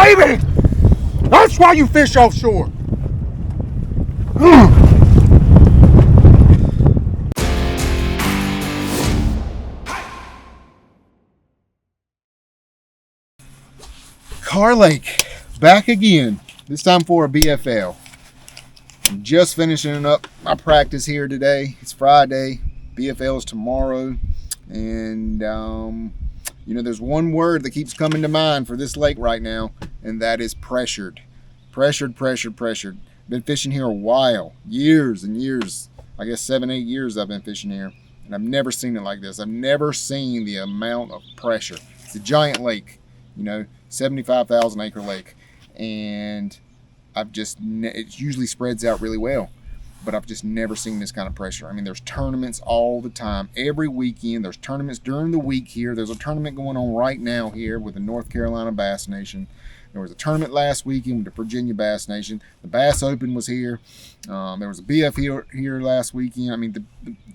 baby! That's why you fish offshore. Kerr Lake, back again, this time for a BFL. I'm just finishing up my practice here today. It's Friday, BFL is tomorrow, and you know, there's one word that keeps coming to mind for this lake right now, and that is pressured. Pressured. Been fishing here a while, years and years. I guess 7-8 years I've been fishing here, and I've never seen it like this. I've never seen the amount of pressure. It's a giant lake, you know, 75,000 acre lake, and it usually spreads out really well, but I've just never seen this kind of pressure. I mean, there's tournaments all the time, every weekend. There's tournaments during the week here. There's a tournament going on right now here with the North Carolina Bass Nation. There was a tournament last weekend with the Virginia Bass Nation. The Bass Open was here. There was a BF here last weekend. I mean,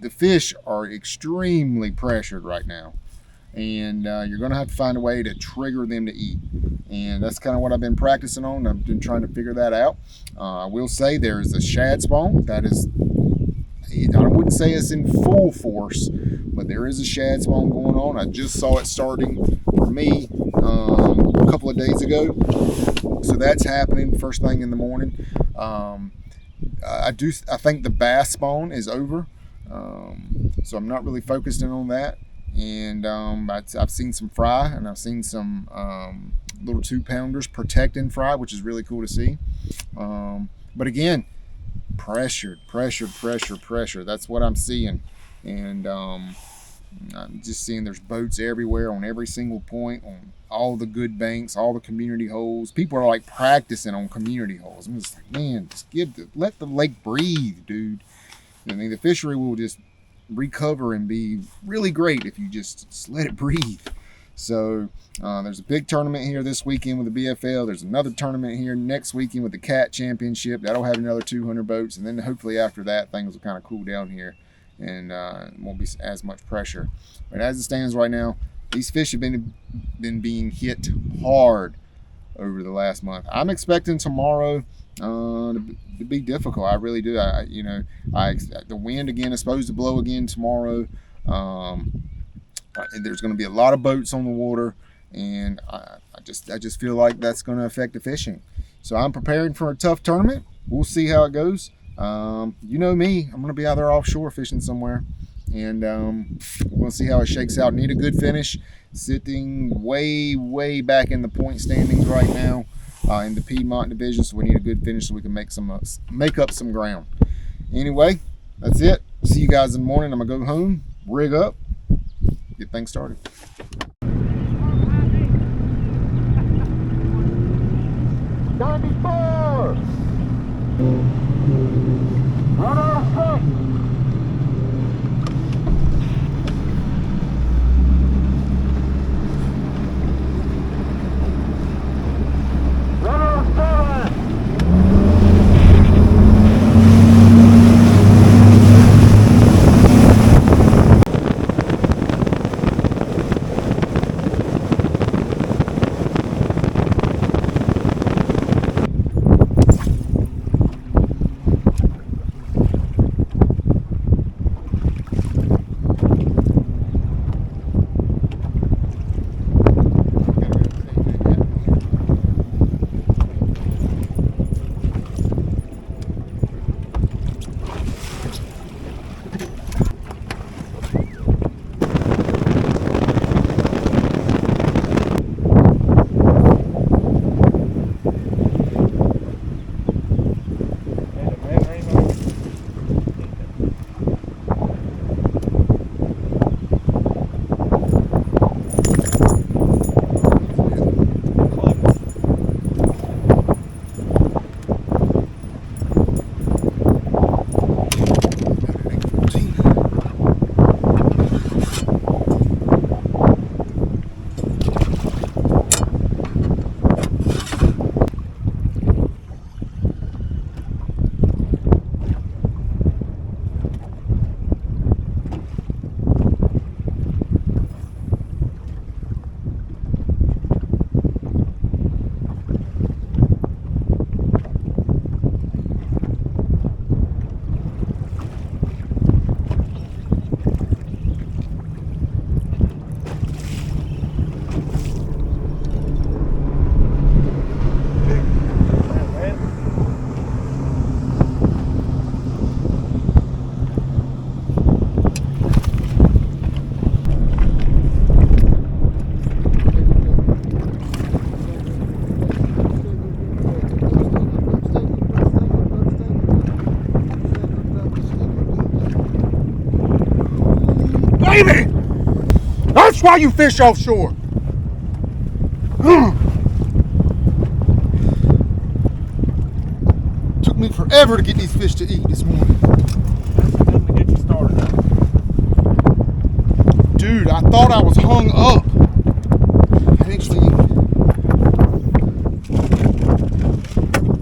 the fish are extremely pressured right now, and you're going to have to find a way to trigger them to eat, and that's kind of what I've been practicing on. I've been trying to figure that out. I will say there is a shad spawn that is, I wouldn't say it's in full force, but there is a shad spawn going on. I just saw it starting for me a couple of days ago, so that's happening first thing in the morning. I think the bass spawn is over, so I'm not really focused in on that. And I've seen some fry, and I've seen some little 2-pounders protecting fry, which is really cool to see. But again, pressured. That's what I'm seeing. And I'm just seeing there's boats everywhere on every single point, on all the good banks, all the community holes. People are like practicing on community holes. I'm just like, man, let the lake breathe, dude. I mean, the fishery will just recover and be really great if you just let it breathe. So there's a big tournament here this weekend with the BFL. There's another tournament here next weekend with the Cat Championship. That'll have another 200 boats, and then hopefully after that things will kind of cool down here, and won't be as much pressure. But as it stands right now, these fish have been being hit hard over the last month. I'm expecting tomorrow to be difficult. I really do. The wind again is supposed to blow again tomorrow. There's going to be a lot of boats on the water, and I just feel like that's going to affect the fishing. So I'm preparing for a tough tournament. We'll see how it goes. You know me, I'm going to be out there offshore fishing somewhere, and we're going to see how it shakes out. Need a good finish. Sitting way back in the point standings right now in the Piedmont division, so we need a good finish so we can make up some ground. Anyway, that's it. See you guys in the morning. I'm going to go home, rig up, get things started. baby! That's why you fish offshore. Took me forever to get these fish to eat this morning. That's to get you started. Dude, I thought I was hung up. Actually,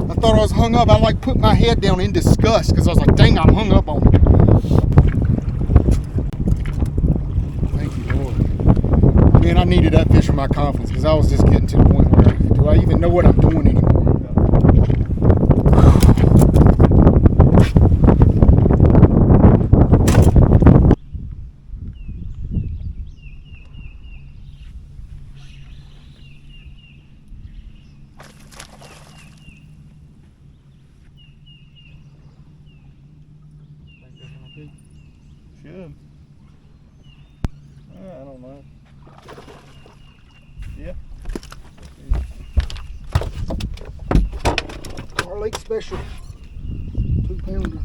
I thought I was hung up. I like put my head down in disgust because I was like, dang, I'm hung up on it. Thank you, Lord. Man, I needed that fish for my confidence because I was just getting to the point where, do I even know what I'm doing anymore? Should. I don't know. Yeah. Kerr Lake Special. 2-pounder.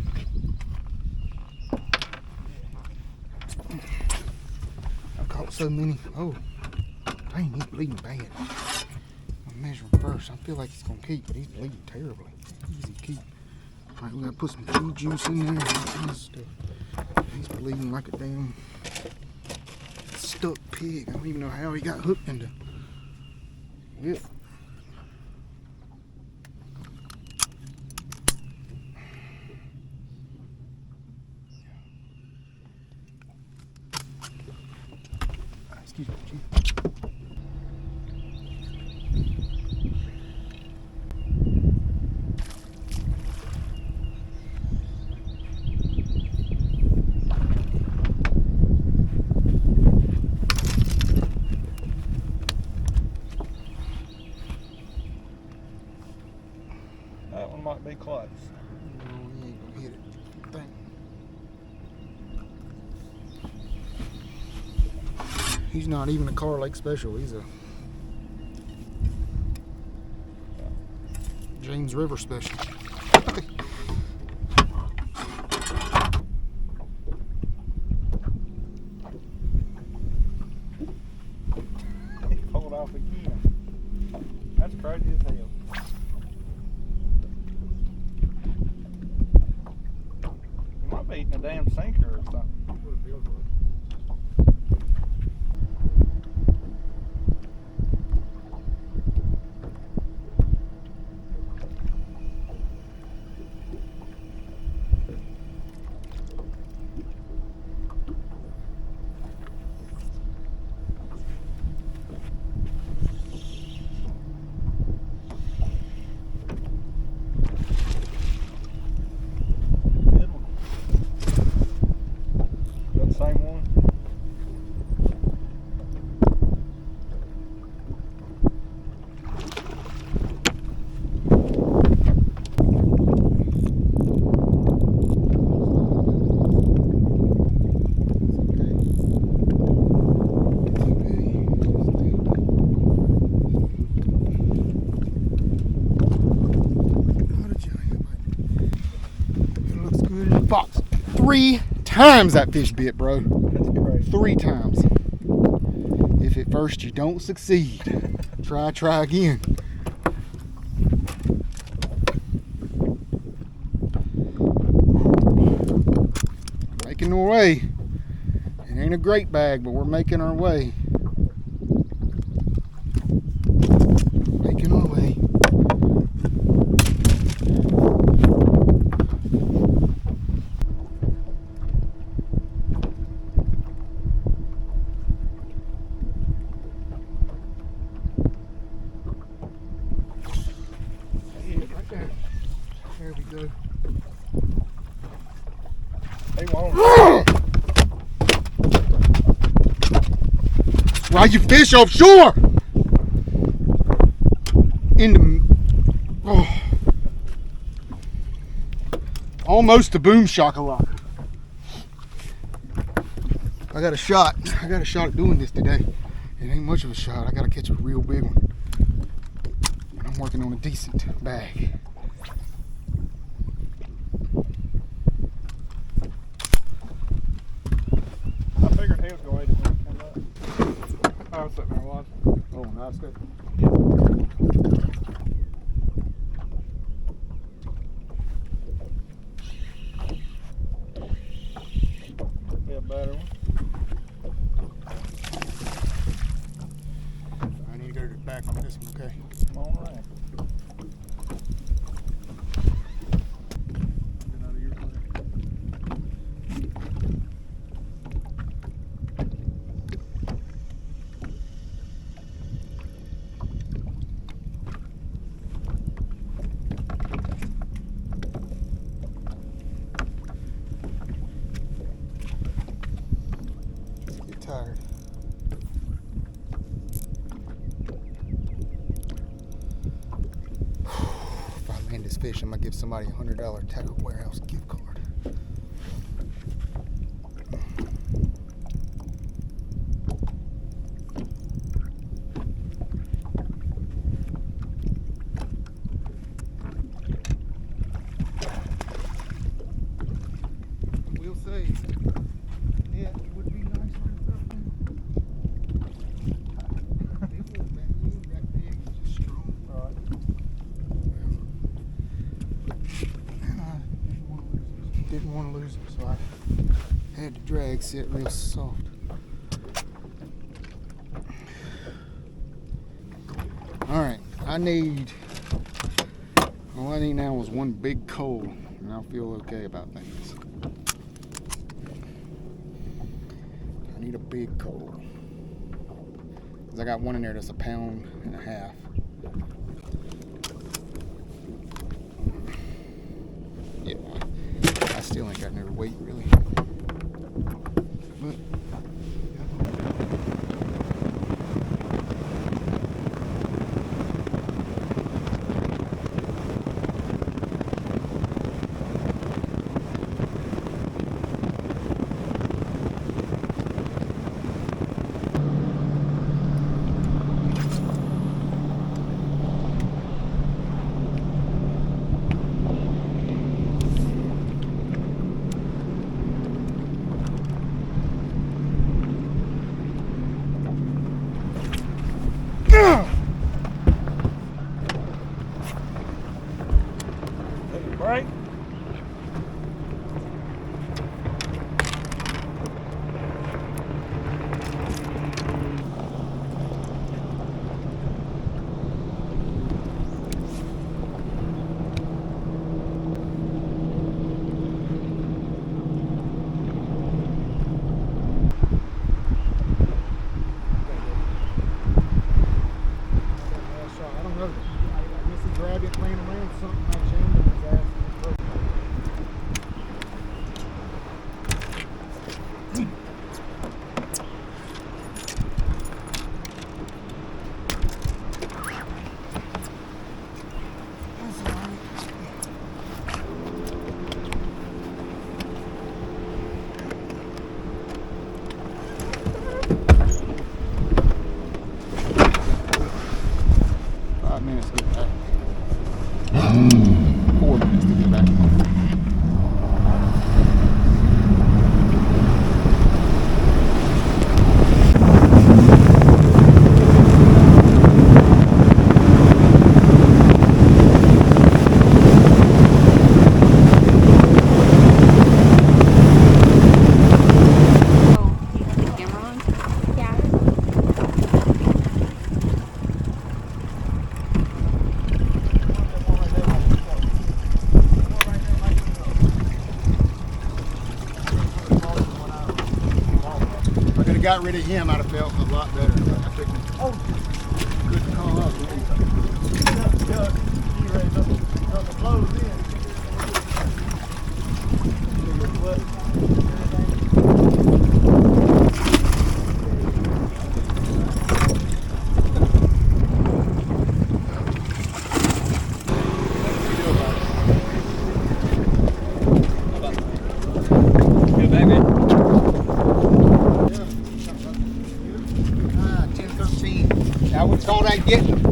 I caught so many. Oh, dang, he's bleeding bad. I'm measuring first. I feel like he's going to keep, but he's bleeding terribly. Easy keep. All right, we got to put some feed juice in there and all kinds of stuff. He's bleeding like a damn stuck pig. I don't even know how he got hooked into it. Excuse me, Chief. That one might be close. No, he ain't gonna hit it. Thank. He's not even a Kerr Lake Special. He's a James River Special. He pulled off again. That's crazy as hell. He might be eating a damn sinker or something. Same one. It looks good in the box. 3 times that fish bit, bro. That's crazy. 3 times. If at first you don't succeed, try again. Making our way. It ain't a great bag, but we're making our way. Making our way. There we go. He won't. Why you fish offshore? In the almost a boom shakalaka. I got a shot at doing this today. It ain't much of a shot. I gotta catch a real big one. And I'm working on a decent bag. I figured he was going That's good. Be a better one. I need to go to the back on this one, okay? All right. Get out of your way. Get tired. If I land this fish, I'm gonna give somebody a $100 Tackle Warehouse gift card. We'll see. Yeah, it would be nice on the top one. It won't, man. You ain't that big. It's just strong. All right. Didn't want to lose him, so I had to drag sit real soft. All right, all I need now is one big coal, and I'll feel okay about things. I need a big coal, because I got one in there that's 1.5 pounds. Yeah, I still ain't got no weight really. But Take a break. I don't know. I guess he grabbed it playing around something. I jammed it in his ass. And it broke. That's all right. 5 minutes to get back. 4 minutes to get back. Got rid of him, I'd have felt a lot better. But I couldn't call up. I would call that getting them.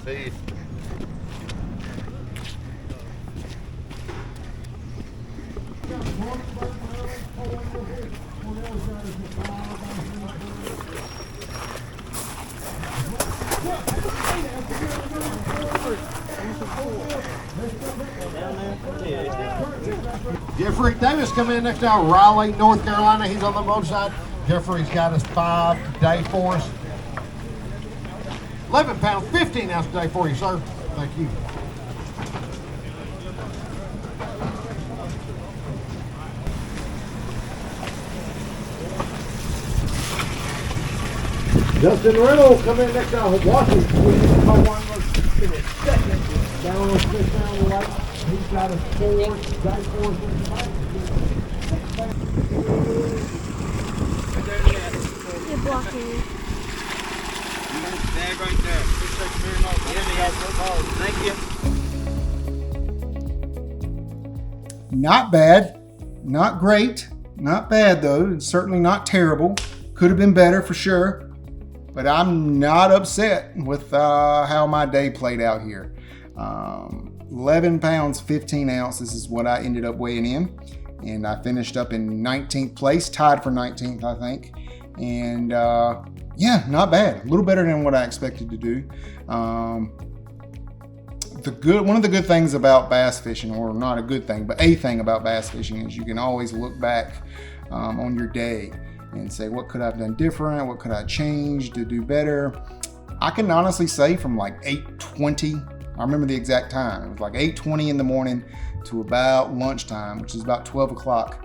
See. Jeffrey Davis coming in next to Raleigh, North Carolina. He's on the motor side. Jeffrey's got us 5 today for us. 11 pounds, 15 ounce today for you, sir. Thank you. Justin Reynolds coming in next to Washington. Down on the fish down the right. He's got us 4 today for us. You're blocking. Stand right there. Appreciate you very much. Thank you. Not bad, not great, not bad though. It's certainly not terrible. Could have been better for sure. But I'm not upset with how my day played out here. 11 pounds, 15 ounces is what I ended up weighing in. And I finished up in 19th place, tied for 19th, I think. And yeah, not bad. A little better than what I expected to do. One of the good things about bass fishing, or not a good thing, but a thing about bass fishing, is you can always look back on your day and say, what could I have done different? What could I change to do better? I can honestly say from like 8:20, I remember the exact time. It was like 8:20 in the morning to about lunchtime, which is about 12 o'clock.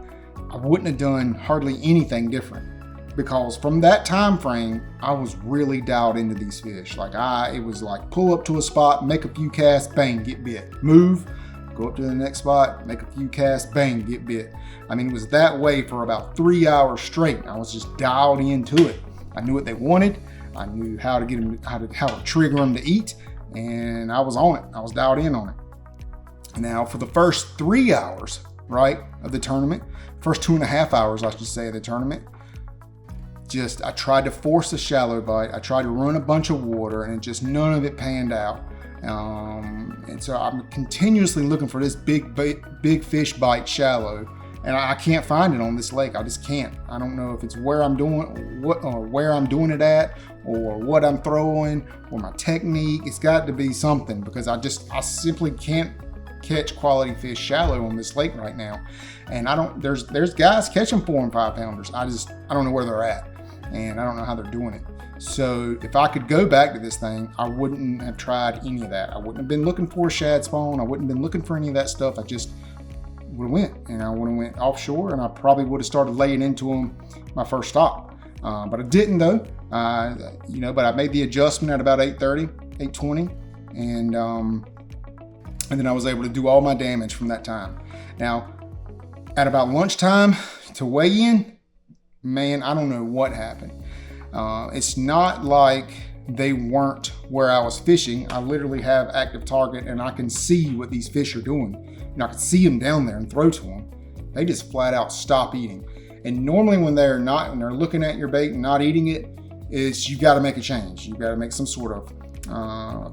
I wouldn't have done hardly anything different, because from that time frame, I was really dialed into these fish. It was like pull up to a spot, make a few casts, bang, get bit. Move, go up to the next spot, make a few casts, bang, get bit. I mean, it was that way for about 3 hours straight. I was just dialed into it. I knew what they wanted. I knew how to get them, how to trigger them to eat, and I was on it. I was dialed in on it. Now, for the first 3 hours, right, of the tournament, first 2.5 hours, I should say, of the tournament, I tried to force a shallow bite. I tried to run a bunch of water, and none of it panned out. And so I'm continuously looking for this big fish bite shallow, and I can't find it on this lake. I just can't. I don't know if it's where I'm doing it at, or what I'm throwing, or my technique. It's got to be something, because I simply can't catch quality fish shallow on this lake right now. And there's guys catching 4 and 5 pounders. I don't know where they're at, and I don't know how they're doing it. So if I could go back to this thing, I wouldn't have tried any of that. I wouldn't have been looking for a shad spawn. I wouldn't have been looking for any of that stuff. I just would have went, and I would have went offshore, and I probably would have started laying into them my first stop. But I didn't though. But I made the adjustment at about 8:30, 8:20, and then I was able to do all my damage from that time. Now, at about lunchtime to weigh in, man, I don't know what happened. It's not like they weren't where I was fishing. I literally have active target, and I can see what these fish are doing. And I can see them down there and throw to them. They just flat out stop eating. And normally when they're looking at your bait and not eating it, you got to make a change. You got to make some sort of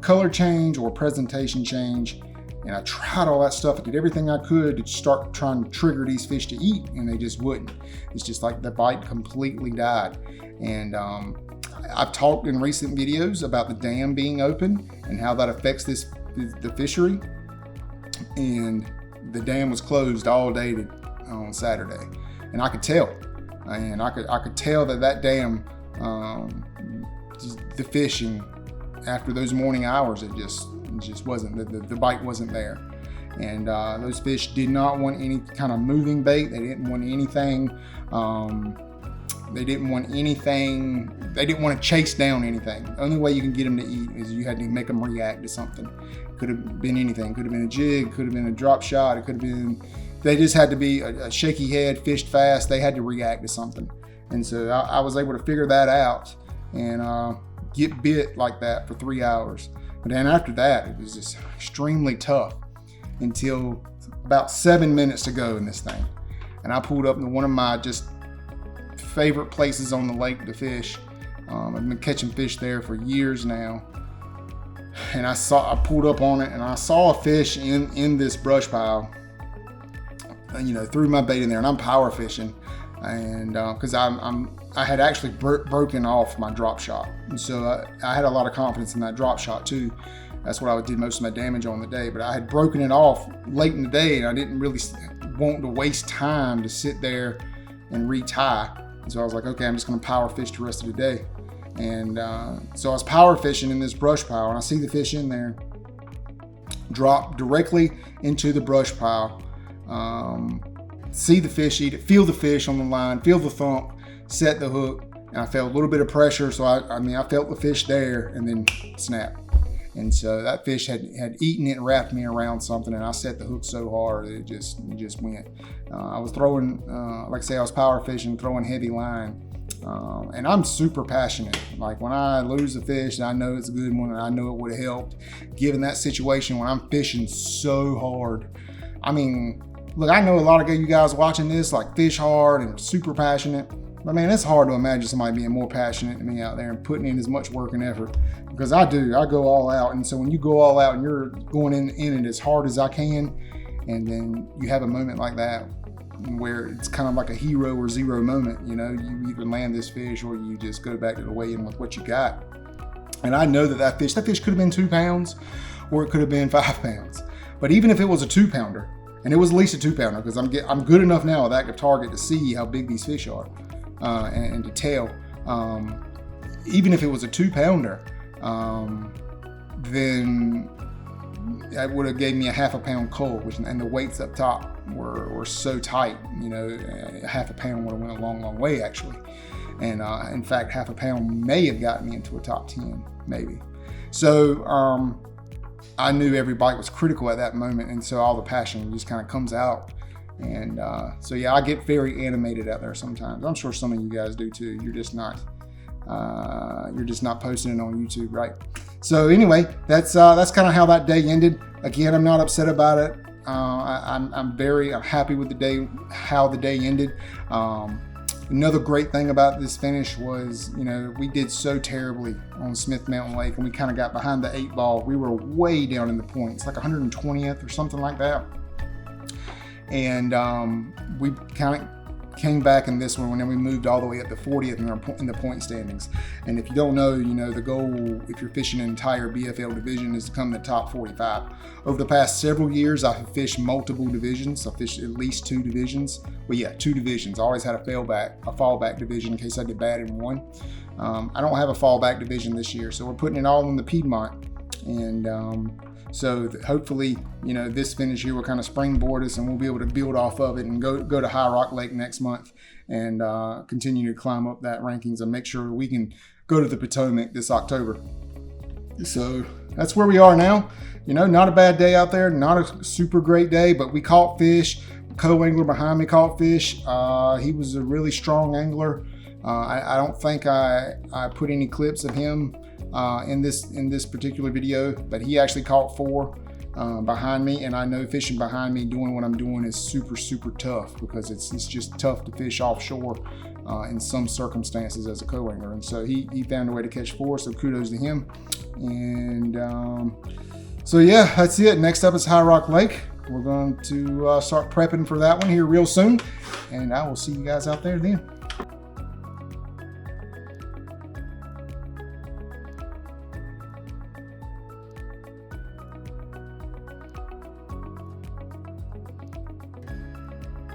color change or presentation change. And I tried all that stuff. I did everything I could to start trying to trigger these fish to eat, and they just wouldn't. It's just like the bite completely died. And I've talked in recent videos about the dam being open and how that affects the fishery. And the dam was closed all day on Saturday, and I could tell. And I could tell that dam, the fishing after those morning hours, it just wasn't, the bite wasn't there. And those fish did not want any kind of moving bait. They didn't want anything. They didn't want to chase down anything. The only way you can get them to eat is you had to make them react to something. Could have been anything. Could have been a jig. Could have been a drop shot. It could have been, they just had to be a shaky head, fished fast. They had to react to something. And so I was able to figure that out and get bit like that for 3 hours. But then after that, it was just extremely tough until about 7 minutes to go in this thing. And I pulled up to one of my just favorite places on the lake to fish. I've been catching fish there for years now. And I pulled up on it, and I saw a fish in this brush pile. Threw my bait in there, and I'm power fishing. And because I had actually broken off my drop shot, and so I had a lot of confidence in that drop shot too. That's what I did most of my damage on the day. But I had broken it off late in the day, and I wanting to waste time to sit there and retie. And so I was like, okay, I'm just going to power fish the rest of the day. And so I was power fishing in this brush pile, and I see the fish in there, drop directly into the brush pile. See the fish eat it, feel the fish on the line, feel the thump, set the hook, and I felt a little bit of pressure. So I felt the fish there, and then snap. And so that fish had eaten it and wrapped me around something, and I set the hook so hard that it just went. I was throwing, like I say, I was power fishing, throwing heavy line. And I'm super passionate. Like when I lose a fish, I know it's a good one, and I know it would have helped. Given that situation when I'm fishing so hard, I mean, look, I know a lot of you guys watching this like fish hard and super passionate, but man, it's hard to imagine somebody being more passionate than me out there and putting in as much work and effort, because I go all out. And so when you go all out and you're going in it as hard as I can, and then you have a moment like that where it's kind of like a hero or zero moment, you know, you either land this fish or you just go back to the weigh-in with what you got. And I know that fish could have been 2 pounds, or it could have been 5 pounds. But even if it was a 2-pounder, and it was at least a 2-pounder, because I'm good enough now with active target to see how big these fish are, and to tell. Even if it was a 2-pounder, then that would have gave me a 1/2 pound cull, and the weights up top were so tight, you know, a 1/2 pound would have went a long way actually. And in fact, 1/2 pound may have gotten me into a top 10, maybe. So I knew every bite was critical at that moment, and so all the passion just kind of comes out. And so yeah, I get very animated out there sometimes. I'm sure some of you guys do too. You're just not posting it on YouTube, right? So anyway, that's kind of how that day ended. Again, I'm not upset about it. I'm happy with the day, how the day ended. Another great thing about this finish was, you know, we did so terribly on Smith Mountain Lake, and we kind of got behind the 8 ball. We were way down in the points, like 120th or something like that. And we kind of came back in this one, and then we moved all the way up to 40th in the point standings. And if you don't know, you know, the goal, if you're fishing an entire BFL division, is to come in the top 45. Over the past several years, I've fished multiple divisions. I've fished at least 2 divisions. Well, yeah, 2 divisions. I always had a fallback division in case I did bad in one. I don't have a fallback division this year, so we're putting it all in the Piedmont. And so hopefully, you know, this finish here will kind of springboard us, and we'll be able to build off of it and go to High Rock Lake next month, and continue to climb up that rankings and make sure we can go to the Potomac this October. So that's where we are now. You know, not a bad day out there, not a super great day, but we caught fish. The co-angler behind me caught fish. He was a really strong angler. I don't think I put any clips of him in this particular video, but he actually caught 4 behind me. And I know fishing behind me doing what I'm doing is super tough, because it's just tough to fish offshore in some circumstances as a co-angler. And so he found a way to catch 4, so kudos to him. And so yeah, that's it. Next up is High Rock Lake. We're going to start prepping for that one here real soon, and I will see you guys out there then.